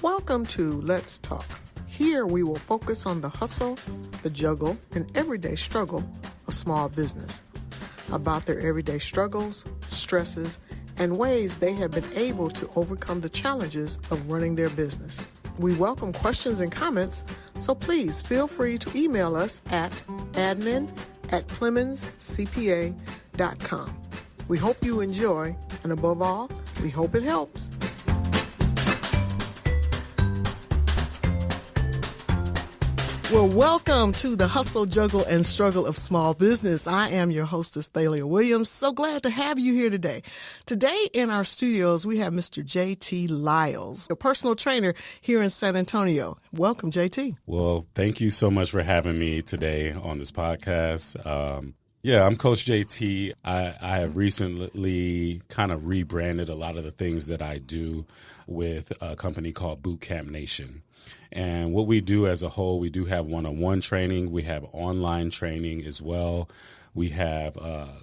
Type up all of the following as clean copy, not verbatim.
Welcome to Let's Talk. Here we will focus on the hustle, the juggle, and everyday struggle of small business. About their everyday struggles, stresses, and ways they have been able to overcome the challenges of running their business. We welcome questions and comments, so please feel free to email us at admin@PlemonsCPA.com. We hope you enjoy, and above all, we hope it helps. Well, welcome to the Hustle, Juggle, and Struggle of Small Business. I am your hostess, Thalia Williams. So glad to have you here today. Today in our studios, we have Mr. JT Liles, a personal trainer here in San Antonio. Welcome, JT. Well, thank you so much for having me today on this podcast. I'm Coach JT. I have recently kind of rebranded a lot of the things that I do with a company called Bootcamp Nation. And what we do as a whole, we do have one-on-one training. We have online training as well. We have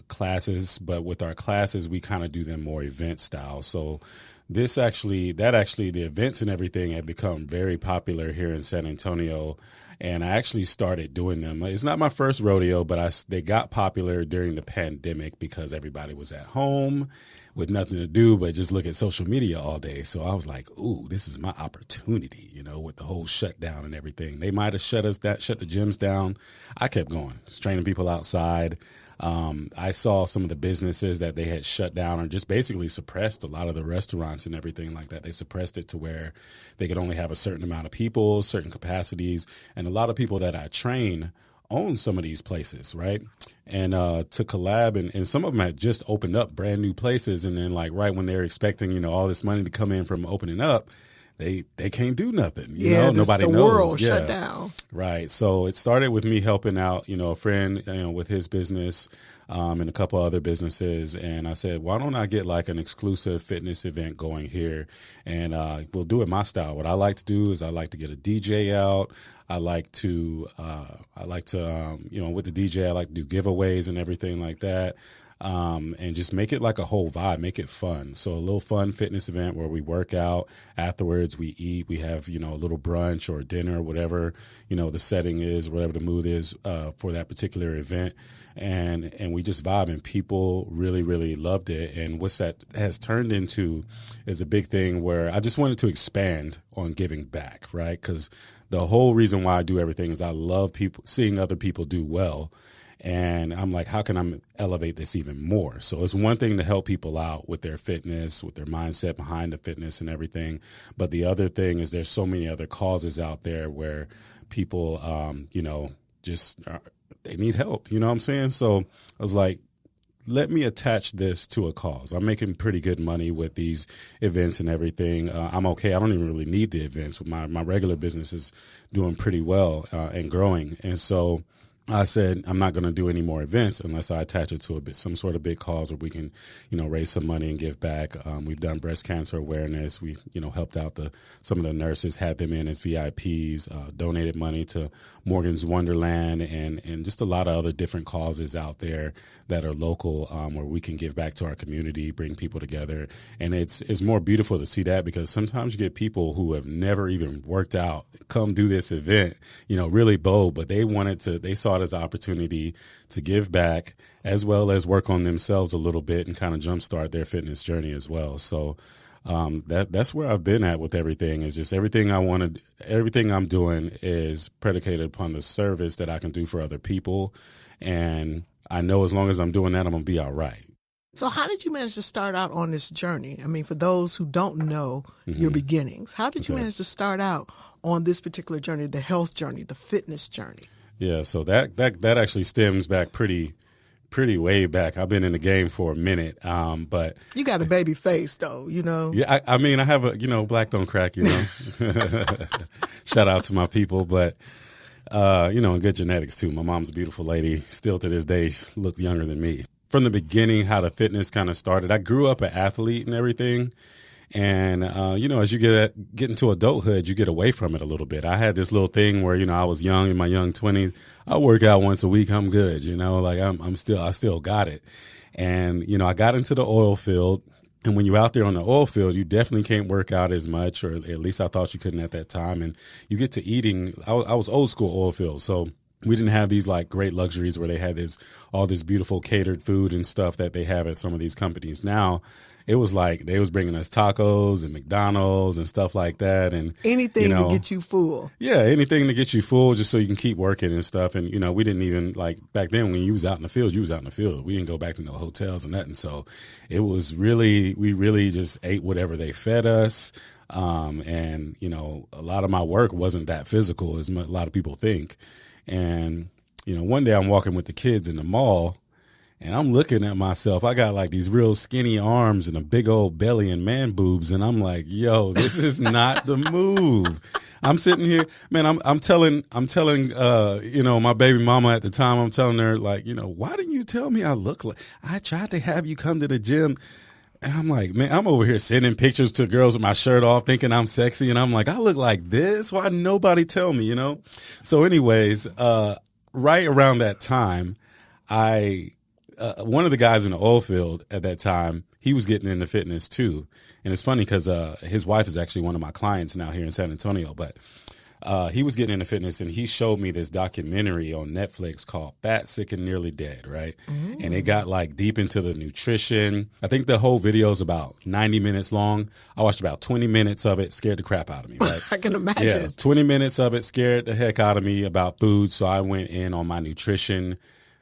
classes, but with our classes, we kind of do them more event style. So the events and everything have become very popular here in San Antonio. And I actually started doing them. It's not my first rodeo, but they got popular during the pandemic because everybody was at home with nothing to do but just look at social media all day. So I was like, ooh, this is my opportunity, with the whole shutdown and everything. They might have shut the gyms down. I kept going, just training people outside. I saw some of the businesses that they had shut down or just basically suppressed a lot of the restaurants and everything like that. They suppressed it to where they could only have a certain amount of people, certain capacities. And a lot of people that I train own some of these places, right? And to collab, and some of them had just opened up brand new places. And then right when they're expecting, all this money to come in from opening up, they can't do nothing. Nobody knows. The world shut down. Right. So it started with me helping out, a friend, with his business and a couple other businesses. And I said, why don't I get an exclusive fitness event going here? And we'll do it my style. What I like to do is I like to get a DJ out. I like to, with the DJ, I like to do giveaways and everything like that. And just make it like a whole vibe, make it fun. So a little fun fitness event where we work out. Afterwards, we eat. We have, a little brunch or dinner, whatever, the setting is, whatever the mood is for that particular event. And we just vibe, and people really, really loved it. And what that has turned into is a big thing where I just wanted to expand on giving back, right? Because the whole reason why I do everything is I love seeing other people do well. And I'm like, how can I elevate this even more? So it's one thing to help people out with their fitness, with their mindset behind the fitness and everything. But the other thing is there's so many other causes out there where people, they need help. You know what I'm saying? So I was like, let me attach this to a cause. I'm making pretty good money with these events and everything. I'm okay. I don't even really need the events. My regular business is doing pretty well and growing. And so I said, I'm not going to do any more events unless I attach it to some sort of big cause where we can, raise some money and give back. We've done breast cancer awareness. We, helped out some of the nurses, had them in as VIPs, donated money to Morgan's Wonderland and just a lot of other different causes out there that are local where we can give back to our community, bring people together. And it's more beautiful to see that because sometimes you get people who have never even worked out come do this event, really bold, but they saw it as an opportunity to give back as well as work on themselves a little bit and kind of jumpstart their fitness journey as well. So that's where I've been at with everything is just everything I'm doing is predicated upon the service that I can do for other people. And I know as long as I'm doing that, I'm going to be all right. So how did you manage to start out on this journey? I mean, for those who don't know your beginnings, how did you manage to start out on this particular journey, the health journey, the fitness journey? Yeah, so that actually stems back pretty way back. I've been in the game for a minute, but you got a baby face, though. Yeah, I mean, I have a black don't crack. Shout out to my people, but and good genetics too. My mom's a beautiful lady. Still to this day, she looked younger than me. From the beginning, how the fitness kind of started. I grew up an athlete and everything. And, as you get into adulthood, you get away from it a little bit. I had this little thing where, I was young in my young 20s. I work out once a week. I'm good. I still got it. And, I got into the oil field, And when you're out there on the oil field, you definitely can't work out as much, or at least I thought you couldn't at that time. And you get to eating. I was old school oil field, so we didn't have these like great luxuries where they had all this beautiful catered food and stuff that they have at some of these companies. Now it was like they was bringing us tacos and McDonald's and stuff like that, and anything to get you full. Yeah, anything to get you full, just so you can keep working and stuff. And we didn't even like back then when you was out in the field, you was out in the field. We didn't go back to no hotels or nothing. So it was we really just ate whatever they fed us. And a lot of my work wasn't that physical as a lot of people think. And one day I'm walking with the kids in the mall. And I'm looking at myself. I got like these real skinny arms and a big old belly and man boobs. And I'm like, yo, this is not the move. I'm sitting here, man, I'm telling, my baby mama at the time, I'm telling her like, why didn't you tell me I look like, I tried to have you come to the gym. And I'm like, man, I'm over here sending pictures to girls with my shirt off thinking I'm sexy. And I'm like, I look like this. Why didn't nobody tell me, So anyways, right around that time, one of the guys in the oil field at that time, he was getting into fitness too. And it's funny because his wife is actually one of my clients now here in San Antonio. But he was getting into fitness, and he showed me this documentary on Netflix called Fat, Sick, and Nearly Dead, right? Mm. And it got like deep into the nutrition. I think the whole video is about 90 minutes long. I watched about 20 minutes of it, scared the crap out of me, right? I can imagine. Yeah, 20 minutes of it scared the heck out of me about food. So I went in on my nutrition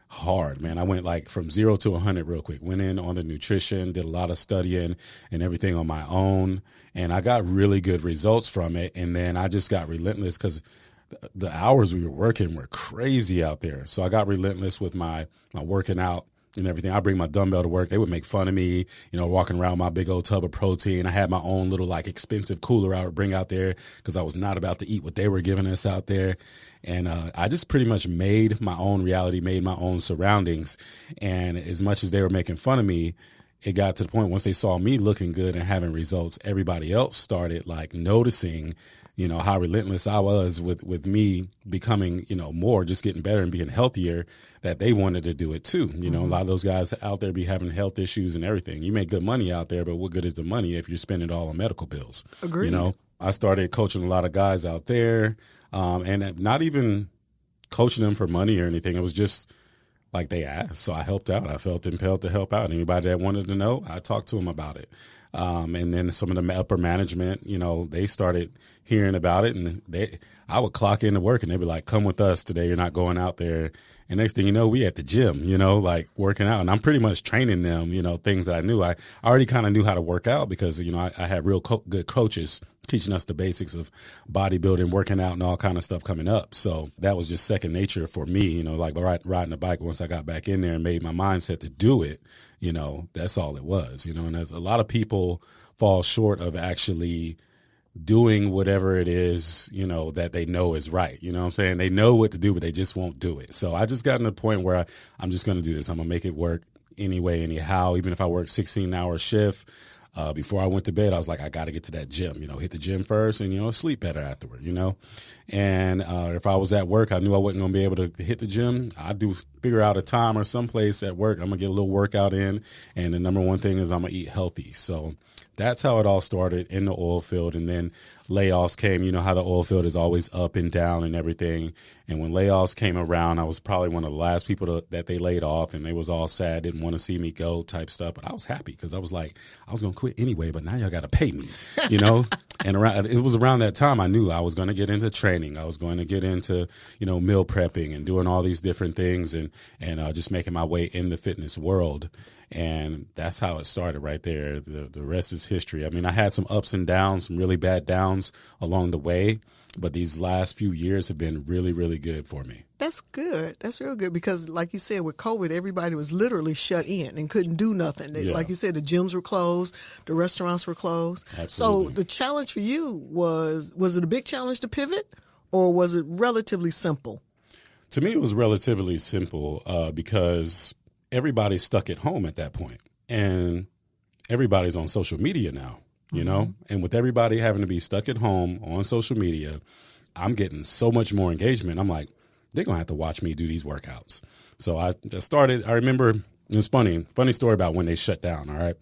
hard, man. I went like from 0 to 100 real quick. Went in on the nutrition, did a lot of studying and everything on my own. And I got really good results from it. And then I just got relentless because the hours we were working were crazy out there. So I got relentless with my working out and everything. I bring my dumbbell to work. They would make fun of me, walking around my big old tub of protein. I had my own little like expensive cooler I would bring out there because I was not about to eat what they were giving us out there. And I just pretty much made my own reality, made my own surroundings. And as much as they were making fun of me, it got to the point once they saw me looking good and having results, everybody else started like noticing, how relentless I was with me becoming, more, just getting better and being healthier, that they wanted to do it too. A lot of those guys out there be having health issues and everything. You make good money out there, but what good is the money if you're spending it all on medical bills? Agreed. I started coaching a lot of guys out there, and not even coaching them for money or anything. It was just like they asked. So I helped out. I felt impelled to help out. Anybody that wanted to know, I talked to them about it. And then some of the upper management, they started hearing about it, and I would clock into work and they'd be like, come with us today. You're not going out there. And next thing you know, we at the gym, like working out, and I'm pretty much training them, things that I knew. I already kind of knew how to work out because, I had real good coaches teaching us the basics of bodybuilding, working out, and all kind of stuff coming up. So that was just second nature for me, like riding a bike. Once I got back in there and made my mindset to do it, that's all it was, and as a lot of people fall short of actually doing whatever it is, that they know is right. You know what I'm saying? They know what to do, but they just won't do it. So I just got to the point where I'm just going to do this. I'm going to make it work anyway, anyhow, even if I work 16-hour shift. Before I went to bed, I was like, I got to get to that gym, hit the gym first and, sleep better afterward, And if I was at work, I knew I wasn't going to be able to hit the gym. I'd figure out a time or someplace at work. I'm going to get a little workout in. And the number one thing is I'm going to eat healthy. So that's how it all started in the oil field. And then layoffs came. You know how the oil field is always up and down and everything. And when layoffs came around, I was probably one of the last people that they laid off, and they was all sad, didn't want to see me go type stuff. But I was happy because I was like, I was going to quit anyway, but now y'all got to pay me, And it was around that time I knew I was going to get into training. I was going to get into, meal prepping and doing all these different things and just making my way in the fitness world. And that's how it started right there. The rest is history. I mean, I had some ups and downs, some really bad downs along the way, but these last few years have been really, really good for me. That's good. That's real good because, like you said, with COVID, everybody was literally shut in and couldn't do nothing. Yeah. Like you said, the gyms were closed, the restaurants were closed. Absolutely. So the challenge for you was it a big challenge to pivot, or was it relatively simple? To me, it was relatively simple because everybody's stuck at home at that point, and everybody's on social media now, and with everybody having to be stuck at home on social media, I'm getting so much more engagement. I'm like, they're going to have to watch me do these workouts. So I remember, it's funny story about when they shut down. All right.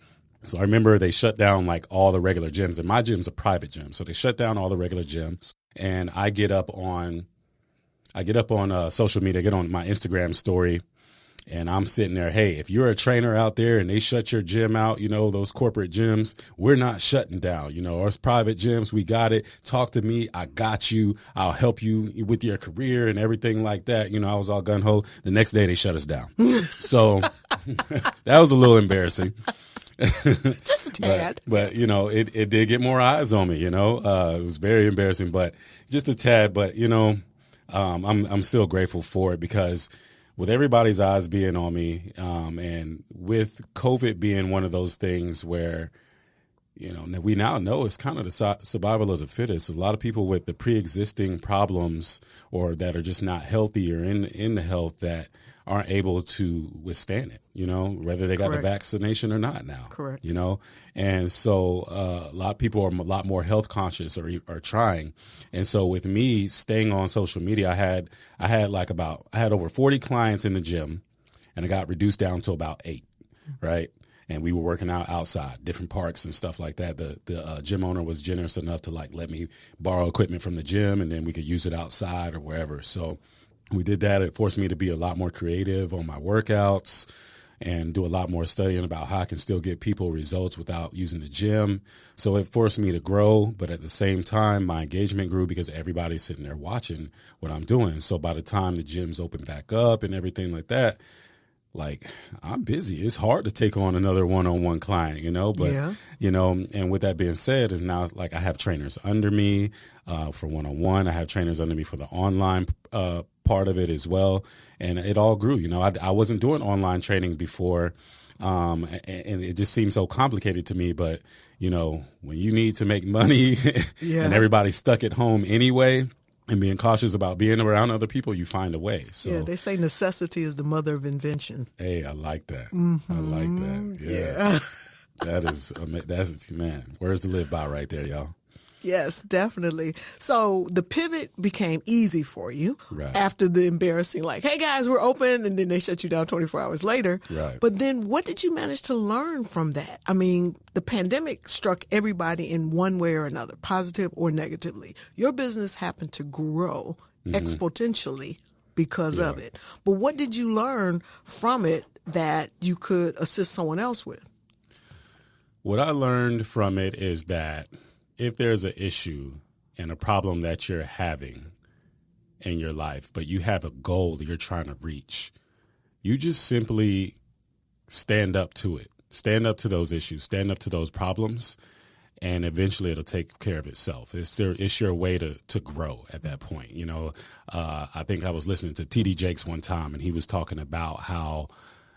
So I remember they shut down like all the regular gyms, and my gym's a private gym. So they shut down all the regular gyms, and I get up on social media, get on my Instagram story, and I'm sitting there, hey, if you're a trainer out there and they shut your gym out, those corporate gyms, we're not shutting down. Us private gyms, we got it. Talk to me. I got you. I'll help you with your career and everything like that. I was all gun-ho. The next day they shut us down. So that was a little embarrassing. Just a tad. But it did get more eyes on me, it was very embarrassing, but just a tad. But, I'm still grateful for it, because with everybody's eyes being on me, and with COVID being one of those things where, we now know it's kind of the survival of the fittest. A lot of people with the pre-existing problems or that are just not healthy or in the health that aren't able to withstand it, whether they got the vaccination or not now. Correct. And so a lot of people are a lot more health conscious or are trying. And so with me staying on social media, I had over 40 clients in the gym, and I got reduced down to about 8, right? And we were working out outside, different parks and stuff like that. The gym owner was generous enough to let me borrow equipment from the gym, and then we could use it outside or wherever. So we did that. It forced me to be a lot more creative on my workouts and do a lot more studying about how I can still get people results without using the gym. So it forced me to grow, but at the same time, my engagement grew because everybody's sitting there watching what I'm doing. So by the time the gyms open back up and everything like that, I'm busy. It's hard to take on another one-on-one client, but, and with that being said, is now I have trainers under me for one-on-one. I have trainers under me for the online part of it as well. And it all grew. I wasn't doing online training before, and it just seemed so complicated to me. But, when you need to make money and everybody's stuck at home anyway, and being cautious about being around other people, you find a way. So yeah, they say necessity is the mother of invention. Hey, I like that. Mm-hmm. I like that. Yeah. That's man, words to live by right there, y'all. Yes, definitely. So the pivot became easy for you after the embarrassing, hey guys, we're open, and then they shut you down 24 hours later. Right. But then what did you manage to learn from that? I mean, the pandemic struck everybody in one way or another, positive or negatively. Your business happened to grow exponentially because of it. But what did you learn from it that you could assist someone else with? What I learned from it is that if there's an issue and a problem that you're having in your life, but you have a goal that you're trying to reach, you just simply stand up to it. Stand up to those issues. Stand up to those problems, and eventually it'll take care of itself. It's your way to grow at that point. I think I was listening to T.D. Jakes one time, and he was talking about how,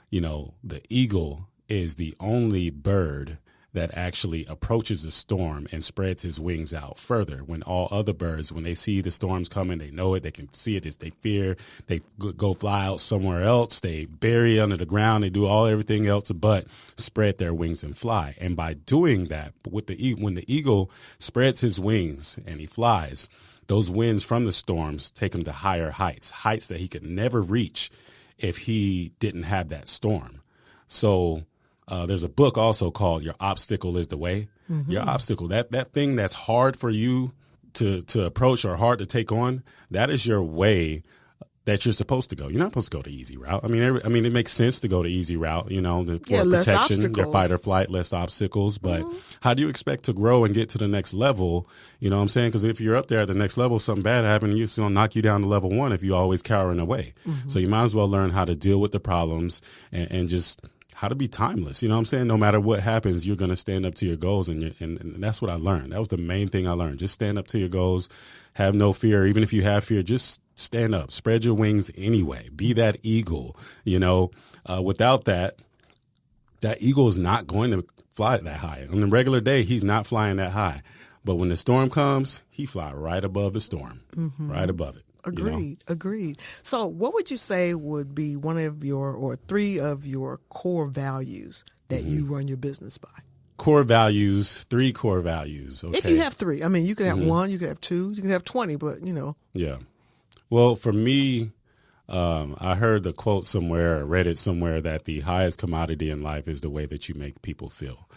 the eagle is the only bird that actually approaches a storm and spreads his wings out further. When all other birds, when they see the storms coming, they know it, they can see it, they fear, they go fly out somewhere else, they bury under the ground, they do everything else but spread their wings and fly. And by doing that, when the eagle spreads his wings and he flies, those winds from the storms take him to higher heights that he could never reach if he didn't have that storm. So there's a book also called Your Obstacle is the Way. Mm-hmm. Your obstacle, that thing that's hard for you to approach or hard to take on, that is your way that you're supposed to go. You're not supposed to go the easy route. I mean, it makes sense to go the easy route, for protection, your fight or flight, less obstacles. But how do you expect to grow and get to the next level? You know what I'm saying? Because if you're up there at the next level, something bad happened, it's going to knock you down to level 1 if you're always cowering away. Mm-hmm. So you might as well learn how to deal with the problems and just how to be timeless. You know what I'm saying? No matter what happens, you're going to stand up to your goals. And that's what I learned. That was the main thing I learned. Just stand up to your goals. Have no fear. Even if you have fear, just stand up. Spread your wings anyway. Be that eagle. Without that eagle is not going to fly that high. On a regular day, he's not flying that high. But when the storm comes, he fly right above the storm, right above it. Agreed. So what would you say would be one of your or 3 of your core values that you run your business by? Core values, 3 core values. Okay. If you have 3. I mean, you could have 1, you could have 2, you could have 20, but Yeah. Well, for me, I heard the quote somewhere, read it somewhere, that the highest commodity in life is the way that you make people feel.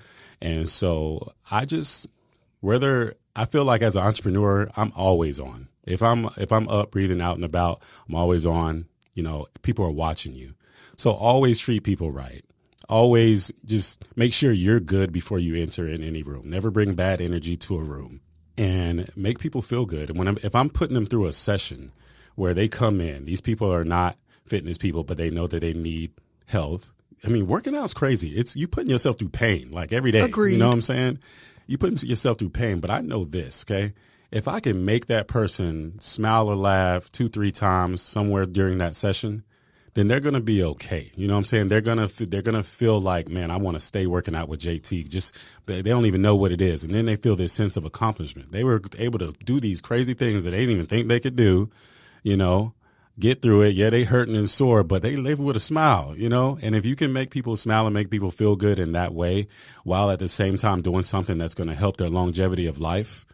And so I feel like as an entrepreneur, I'm always on. If I'm up, breathing, out and about, I'm always on. You know, people are watching you. So always treat people right. Always just make sure you're good before you enter in any room. Never bring bad energy to a room, and make people feel good. And if I'm putting them through a session where they come in, these people are not fitness people, but they know that they need health. I mean, working out is crazy. It's you putting yourself through pain like every day. Agreed. You know what I'm saying? You putting yourself through pain, but I know this, okay? If I can make that person smile or laugh 2-3 times somewhere during that session, then they're going to be okay. You know what I'm saying? They're going to feel like, man, I want to stay working out with JT. Just they don't even know what it is. And then they feel this sense of accomplishment. They were able to do these crazy things that they didn't even think they could do, you know, get through it. Yeah, they hurting and sore, but they live with a smile, you know? And if you can make people smile and make people feel good in that way, while at the same time doing something that's going to help their longevity of life,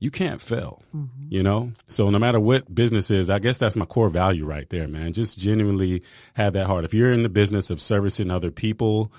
you can't fail, you know? So no matter what business is, I guess that's my core value right there, man. Just genuinely have that heart. If you're in the business of servicing other people,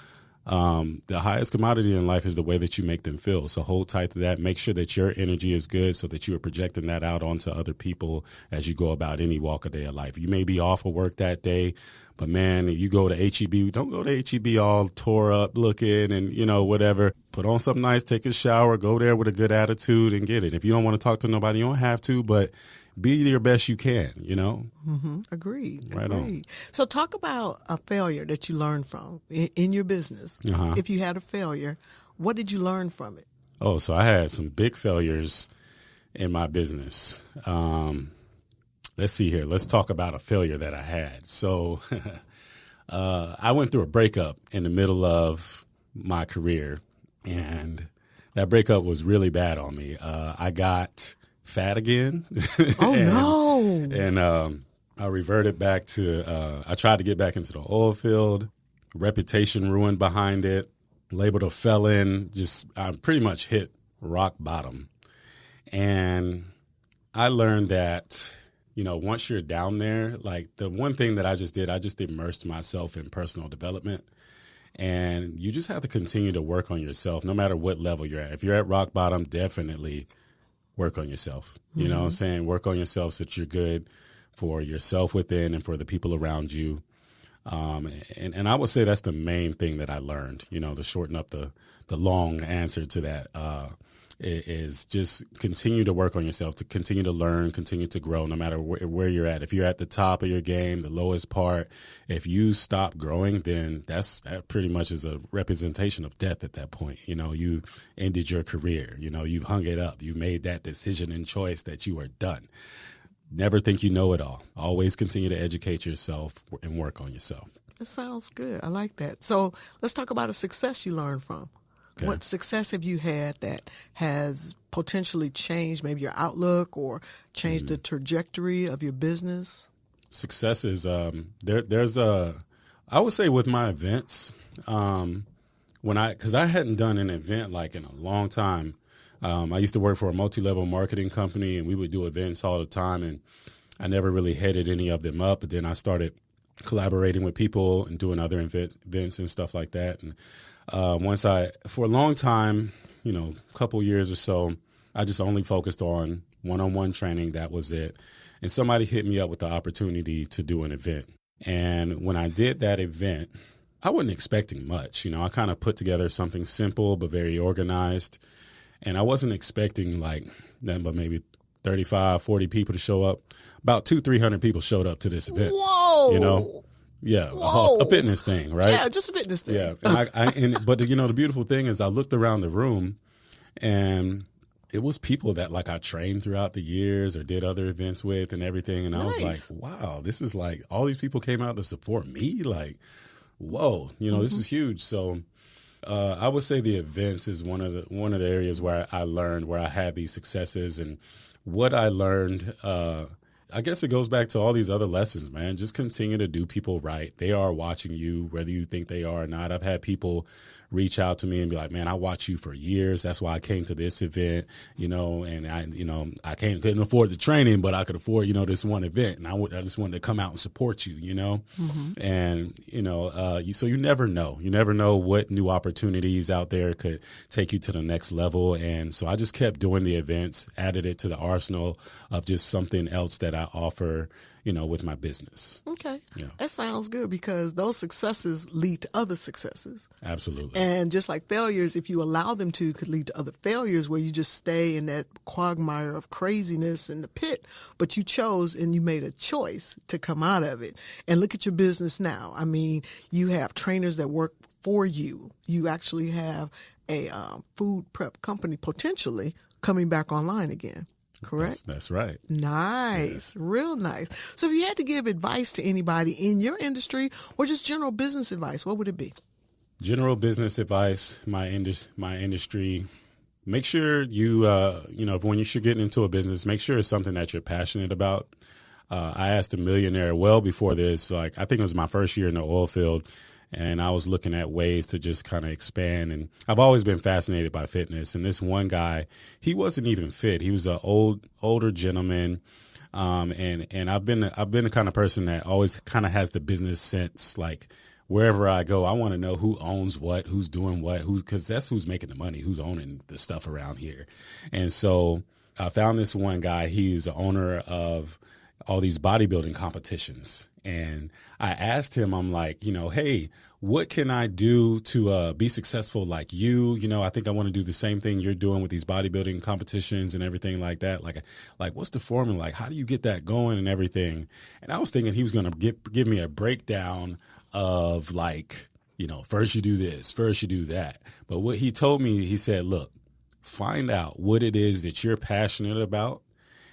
the highest commodity in life is the way that you make them feel. So hold tight to that. Make sure that your energy is good so that you are projecting that out onto other people as you go about any walk of day of life. You may be off of work that day, but man, you go to HEB, don't go to HEB all tore up looking and, you know, whatever. Put on something nice, take a shower, go there with a good attitude and get it. If you don't want to talk to nobody, you don't have to, but be your best you can, you know? Agreed. Right on. So talk about a failure that you learned from in your business. If you had a failure, what did you learn from it? Oh, so I had some big failures in my business. Let's see here. Let's talk about a failure that I had. So I went through a breakup in the middle of my career, and that breakup was really bad on me. I got fat again. Oh, no. And I reverted back to, I tried to get back into the oil field, reputation ruined behind it, labeled a felon, I pretty much hit rock bottom. And I learned that, you know, once you're down there, like the one thing that I just immersed myself in personal development. And you just have to continue to work on yourself no matter what level you're at. If you're at rock bottom, definitely work on yourself. You know what I'm saying? Work on yourself so that you're good for yourself within and for the people around you. And I would say that's the main thing that I learned, you know, to shorten up the long answer to that, is just continue to work on yourself, to continue to learn, continue to grow no matter where you're at. If you're at the top of your game, the lowest part, if you stop growing, then that pretty much is a representation of death at that point. You know, you ended your career, you know, you've hung it up. You made that decision and choice that you are done. Never think you know it all. Always continue to educate yourself and work on yourself. That sounds good. I like that. So let's talk about a success you learned from. Okay. What success have you had that has potentially changed maybe your outlook or changed the trajectory of your business? Success is I would say with my events, because I hadn't done an event like in a long time. I used to work for a multi-level marketing company, and we would do events all the time, and I never really headed any of them up. But then I started collaborating with people and doing other events and stuff like that. And for a long time, you know, a couple years or so, I just only focused on one-on-one training. That was it. And somebody hit me up with the opportunity to do an event. And when I did that event, I wasn't expecting much. You know, I kind of put together something simple but very organized. And I wasn't expecting like nothing but maybe 35, 40 people to show up. About 200-300 people showed up to this event. Whoa! You know? Yeah, a fitness thing, right? Yeah, just a fitness thing. Yeah, but you know, the beautiful thing is I looked around the room, and it was people that like I trained throughout the years or did other events with and everything, and I was like, wow, this is like all these people came out to support me. Like, whoa, you know, this is huge. So I would say the events is one of the areas where I learned, where I had these successes, and what I learned. I guess it goes back to all these other lessons, man. Just continue to do people right. They are watching you, whether you think they are or not. I've had people reach out to me and be like, man, I watch you for years. That's why I came to this event, and I couldn't afford the training, but I could afford, this one event. And I just wanted to come out and support you, Mm-hmm. And, so you never know. You never know what new opportunities out there could take you to the next level. And so I just kept doing the events, added it to the arsenal of just something else that I offer, with my business. Okay. Yeah. That sounds good because those successes lead to other successes. Absolutely. And just like failures, if you allow them to, could lead to other failures where you just stay in that quagmire of craziness in the pit. But you chose and you made a choice to come out of it. And look at your business now. I mean, you have trainers that work for you. You actually have a food prep company potentially coming back online again. Correct? That's right. Nice. Yeah. Real nice. So if you had to give advice to anybody in your industry or just general business advice, what would it be? General business advice, my industry, make sure you, when you're getting into a business, make sure it's something that you're passionate about. I asked a millionaire well before this, I think it was my first year in the oil field, and I was looking at ways to just kind of expand. And I've always been fascinated by fitness. And this one guy, he wasn't even fit. He was an older gentleman. And I've been the kind of person that always kind of has the business sense. Like wherever I go, I want to know who owns what, who's doing what, because that's who's making the money, who's owning the stuff around here. And so I found this one guy. He's the owner of all these bodybuilding competitions. And I asked him, I'm like, hey, what can I do to be successful like you? I think I want to do the same thing you're doing with these bodybuilding competitions and everything like that. Like what's the formula? Like, how do you get that going and everything? And I was thinking he was going to give me a breakdown of first you do this, first you do that. But what he told me, he said, look, find out what it is that you're passionate about.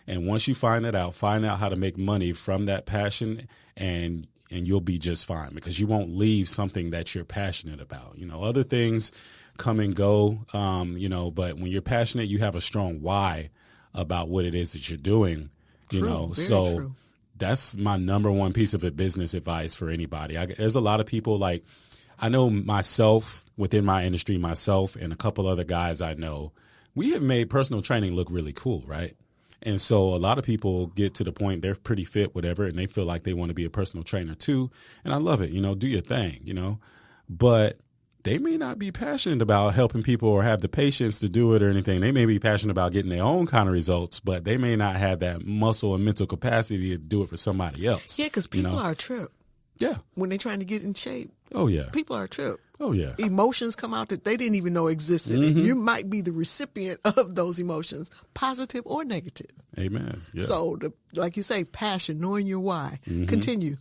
And once you find out how to make money from that passion, and you'll be just fine because you won't leave something that you're passionate about. Other things come and go, but when you're passionate, you have a strong why about what it is that you're doing, True, so true. That's my number one piece of business advice for anybody. There's a lot of people I know myself within my industry, myself and a couple other guys I know, we have made personal training look really cool, right? And so a lot of people get to the point they're pretty fit, whatever, and they feel like they want to be a personal trainer too. And I love it, do your thing, but they may not be passionate about helping people or have the patience to do it or anything. They may be passionate about getting their own kind of results, but they may not have that muscle and mental capacity to do it for somebody else. Yeah, because people are a trip. Yeah. When they're trying to get in shape. Oh, yeah. People are a trip. Oh, yeah. Emotions come out that they didn't even know existed. Mm-hmm. And you might be the recipient of those emotions, positive or negative. Amen. Yeah. So, like you say, passion, knowing your why. Mm-hmm. Continue.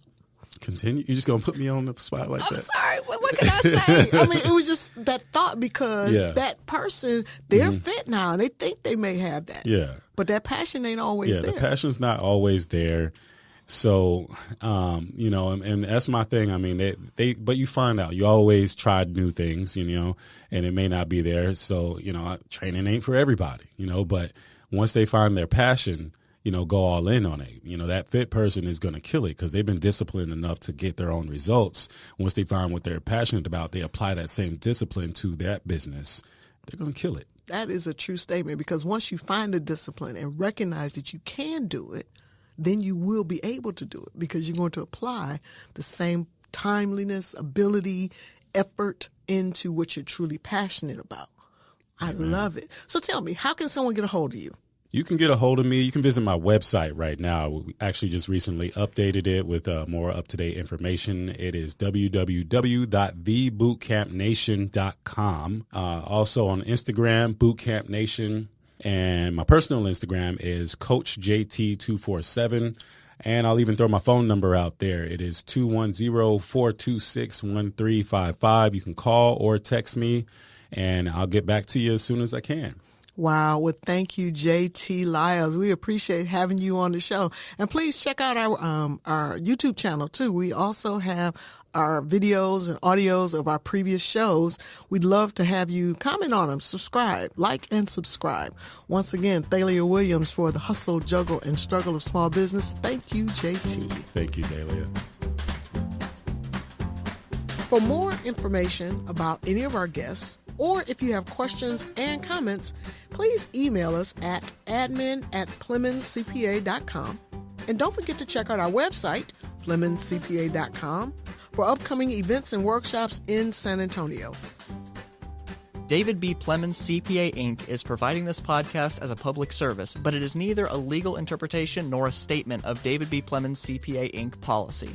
You're just going to put me on the spot like that? I'm sorry. What can I say? I mean, it was just that thought because that person, they're fit now and they think they may have that. Yeah. But that passion ain't always there. Yeah, the passion's not always there. So, and that's my thing. I mean, but you find out, you always try new things, and it may not be there. So, training ain't for everybody, but once they find their passion, go all in on it. That fit person is going to kill it because they've been disciplined enough to get their own results. Once they find what they're passionate about, they apply that same discipline to that business. They're going to kill it. That is a true statement because once you find the discipline and recognize that you can do it, then you will be able to do it because you're going to apply the same timeliness, ability, effort into what you're truly passionate about. I love it. So tell me, how can someone get a hold of you? You can get a hold of me. You can visit my website right now. We actually just recently updated it with more up-to-date information. It is www.thebootcampnation.com. Also on Instagram, Bootcamp Nation. And my personal Instagram is CoachJT247. And I'll even throw my phone number out there. It is 210-426-1355. You can call or text me, and I'll get back to you as soon as I can. Wow. Well, thank you, JT Liles. We appreciate having you on the show. And please check out our YouTube channel, too. We also have our videos and audios of our previous shows, we'd love to have you comment on them, subscribe, like, and subscribe. Once again, Thalia Williams for the Hustle, Juggle, and Struggle of Small Business. Thank you, JT. Thank you, Thalia. For more information about any of our guests, or if you have questions and comments, please email us at admin@PlemonsCPA.com. And don't forget to check out our website, PlemonsCPA.com, for upcoming events and workshops in San Antonio. David B Plemons CPA Inc. is providing this podcast as a public service, but it is neither a legal interpretation nor a statement of David B Plemons CPA Inc. policy.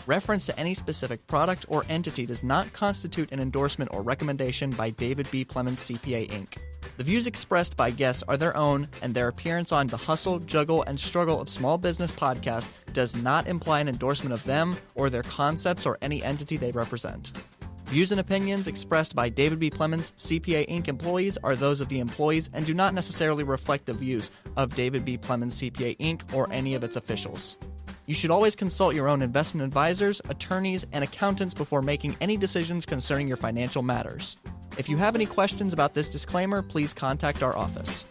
Reference to any specific product or entity does not constitute an endorsement or recommendation by David B Plemons CPA Inc. The views expressed by guests are their own, and their appearance on the Hustle, Juggle, and Struggle of Small Business podcast does not imply an endorsement of them or their concepts or any entity they represent. Views and opinions expressed by David B Plemons CPA Inc. employees are those of the employees and do not necessarily reflect the views of David B Plemons CPA Inc. or any of its officials. You should always consult your own investment advisors, attorneys, and accountants before making any decisions concerning your financial matters. If you have any questions about this disclaimer, please contact our office.